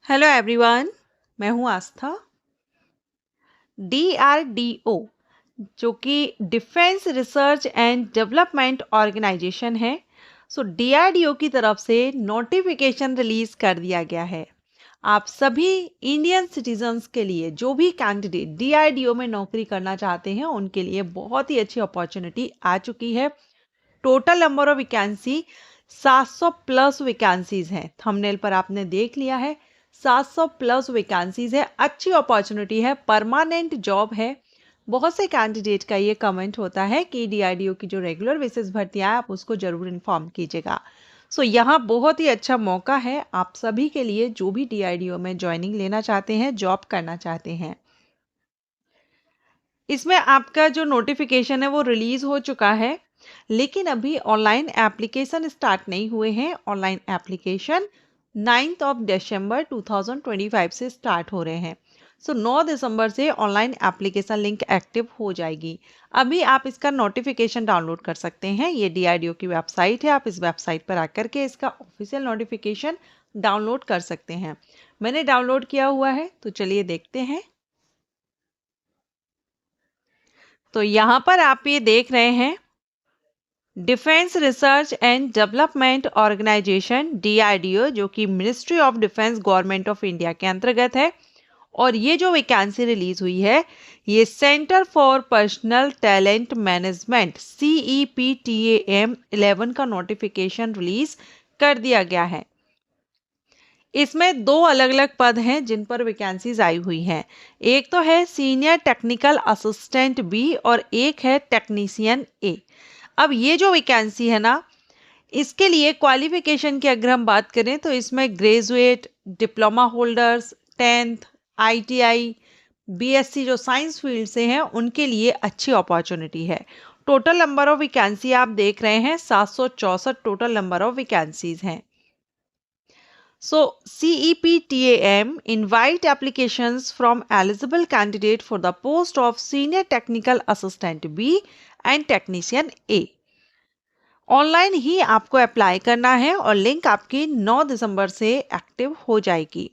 Hello everyone. मैं हूं आस्था। DRDO जो कि defence research and development organisation है। डीआरडीओ की तरफ से नोटिफिकेशन रिलीज कर दिया गया है। आप सभी इंडियन सिटीजन्स के लिए, जो भी कैंडिडेट डीआरडीओ में नौकरी करना चाहते हैं, उनके लिए बहुत ही अच्छी अपॉर्चुनिटी आ चुकी है। Total number of vacancy 700 plus vacancies हैं। थंबनेल पर आपने देख लिया है, 700 प्लस वैकेंसीज है। अच्छी अपॉर्चुनिटी है, परमानेंट जॉब है। बहुत से कैंडिडेट का ये कमेंट होता है कि डीआरडीओ की जो रेगुलर बेसिस भर्तियां हैं, आप उसको जरूर इन्फॉर्म कीजिएगा। यहाँ बहुत ही अच्छा मौका है आप सभी के लिए, जो भी डीआरडीओ में ज्वाइनिंग लेना चाहते हैं, जॉब करना चाहते हैं। इसमें आपका जो नोटिफिकेशन है वो रिलीज हो चुका है, लेकिन अभी ऑनलाइन एप्लीकेशन स्टार्ट नहीं हुए हैं। ऑनलाइन एप्लीकेशन 9 दिसंबर 2025 से स्टार्ट हो रहे हैं। 9 दिसंबर से ऑनलाइन एप्लीकेशन लिंक एक्टिव हो जाएगी। अभी आप इसका नोटिफिकेशन डाउनलोड कर सकते हैं। ये डीआरडीओ की वेबसाइट है, आप इस वेबसाइट पर आकर के इसका ऑफिशियल नोटिफिकेशन डाउनलोड कर सकते हैं। मैंने डाउनलोड किया हुआ है, तो चलिए देखते हैं। यहाँ पर आप ये देख रहे हैं, defence research and development organisation DRDO, जो कि ministry of defence government of India के अंतर्गत है। और ये जो वैकेंसी रिलीज हुई है, ये centre for personal talent management CEPTAM 11 का नोटिफिकेशन रिलीज कर दिया गया है। इसमें दो अलग अलग पद हैं जिन पर वैकेंसीज आई हुई हैं। एक तो है सीनियर टेक्निकल असिस्टेंट बी और एक है टेक्नीशियन ए। अब ये जो वैकेंसी है ना, इसके लिए क्वालिफिकेशन की अगर हम बात करें तो इसमें graduate, diploma holders, 10th, ITI, BSc जो साइंस फील्ड से हैं, उनके लिए अच्छी अपॉर्चुनिटी है। टोटल नंबर ऑफ वैकेंसी आप देख रहे हैं, 764 टोटल नंबर ऑफ वैकेंसीज हैं। CEPTAM invite applications from eligible candidate for the post of Senior Technical Assistant B and Technician A. Online ही आपको अप्लाई करना है और लिंक आपकी 9 दिसंबर से एक्टिव हो जाएगी।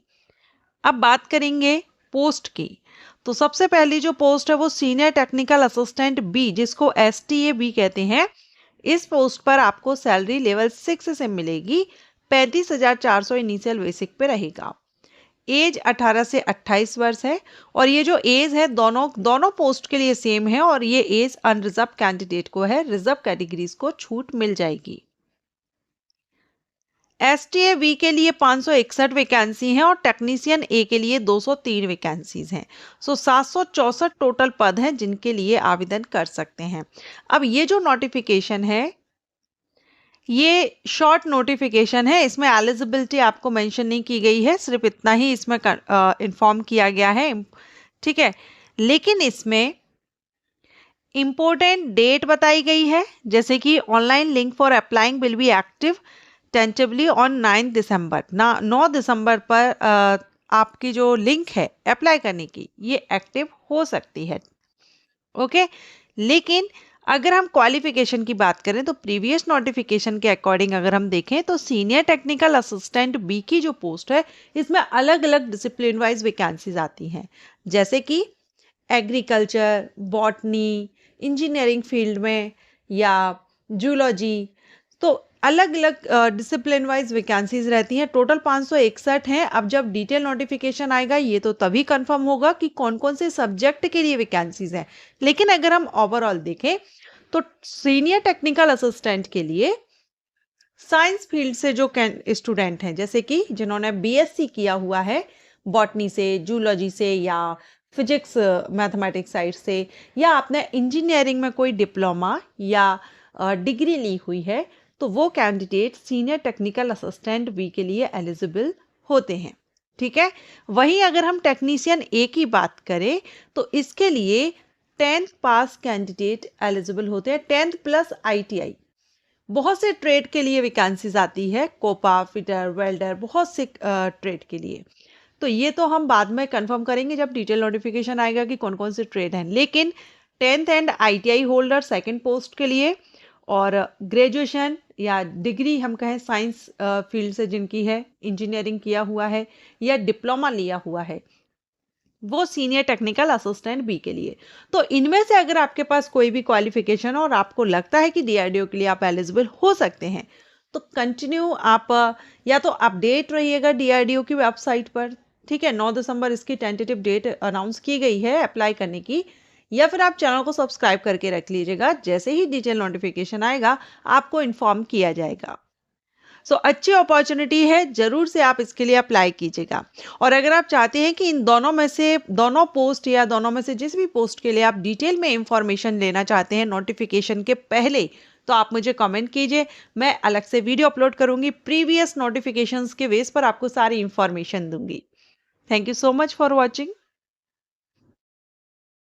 अब बात करेंगे पोस्ट की। सबसे पहली जो पोस्ट है वो सीनियर टेक्निकल असिस्टेंट बी, जिसको STA B कहते हैं। इस पोस्ट पर आपको सैलरी लेवल 6 से मिलेगी। 35,400 इनिशियल बेसिक पे रहेगा। एज 18 से 28 वर्ष है और ये जो एज है दोनों पोस्ट के लिए सेम है और ये एज अनरिजर्व कैंडिडेट को है, रिजर्व कैटेगरीज को छूट मिल जाएगी। STA B के लिए 561 वैकेंसी हैं और टेक्नीशियन ए के लिए 203 वैकेंसीज हैं। 764 टोटल पद हैं जिनके लिए आवेदन कर सकते हैं। अब ये जो नोटिफिकेशन है, ये शॉर्ट नोटिफिकेशन है। इसमें एलिजिबिलिटी आपको मेंशन नहीं की गई है, सिर्फ इतना ही इसमें इन्फॉर्म किया गया है, ठीक है। लेकिन इसमें इंपॉर्टेंट डेट बताई गई है, जैसे कि online link for applying will be active tentatively on 9 दिसंबर। 9 दिसंबर पर आपकी जो लिंक है अप्लाई करने की, ये एक्टिव हो सकती है, ओके। लेकिन अगर हम क्वालिफिकेशन की बात करें तो प्रीवियस नोटिफिकेशन के अकॉर्डिंग अगर हम देखें तो सीनियर टेक्निकल असिस्टेंट बी की जो पोस्ट है, इसमें अलग अलग डिसिप्लिन वाइज वैकेंसीज आती हैं, जैसे कि एग्रीकल्चर, बॉटनी, इंजीनियरिंग फील्ड में या जूलॉजी। तो अलग अलग डिसिप्लिन वाइज वैकेंसीज रहती हैं। टोटल 561 हैं। अब जब डिटेल नोटिफिकेशन आएगा ये तो तभी कंफर्म होगा कि कौन कौन से सब्जेक्ट के लिए वैकेंसीज हैं। लेकिन अगर हम ओवरऑल देखें तो सीनियर टेक्निकल असिस्टेंट के लिए साइंस फील्ड से जो स्टूडेंट हैं, जैसे कि जिन्होंने BSc किया हुआ है बॉटनी से, जूलॉजी से या फिजिक्स मैथमेटिक्स साइड से, या आपने इंजीनियरिंग में कोई डिप्लोमा या डिग्री ली हुई है, तो वो candidate senior technical assistant B के लिए एलिजिबल होते हैं, ठीक है। वहीं अगर हम टेक्नीशियन ए की बात करें तो इसके लिए 10th पास कैंडिडेट एलिजिबल होते हैं, 10th प्लस ITI। बहुत से ट्रेड के लिए वैकेंसीज आती है, कोपा, फिटर, वेल्डर, बहुत से ट्रेड के लिए। तो ये तो हम बाद में कंफर्म करेंगे जब डिटेल नोटिफिकेशन आएगा कि कौन कौन से ट्रेड हैं। लेकिन 10th and ITI holder second post के लिए, और ग्रेजुएशन या डिग्री हम कहें साइंस फील्ड से जिनकी है, इंजीनियरिंग किया हुआ है या डिप्लोमा लिया हुआ है, वो सीनियर टेक्निकल असिस्टेंट बी के लिए। तो इनमें से अगर आपके पास कोई भी क्वालिफिकेशन और आपको लगता है कि डीआरडीओ के लिए आप एलिजिबल हो सकते हैं, तो कंटिन्यू आप या तो अपडेट रहिएगा डीआरडीओ की वेबसाइट पर, ठीक है। 9 दिसंबर इसकी टेंटेटिव डेट अनाउंस की गई है अप्लाई करने की। या फिर आप चैनल को सब्सक्राइब करके रख लीजिएगा, जैसे ही डिटेल नोटिफिकेशन आएगा आपको इन्फॉर्म किया जाएगा। अच्छी अपॉर्चुनिटी है, जरूर से आप इसके लिए अप्लाई कीजिएगा। और अगर आप चाहते हैं कि इन दोनों में से दोनों पोस्ट या दोनों में से जिस भी पोस्ट के लिए आप डिटेल में इंफॉर्मेशन लेना चाहते हैं नोटिफिकेशन के पहले, तो आप मुझे कमेंट कीजिए। मैं अलग से वीडियो अपलोड करूंगी, प्रीवियस नोटिफिकेशंस के बेस पर आपको सारी इंफॉर्मेशन दूंगी। Thank you so much for watching.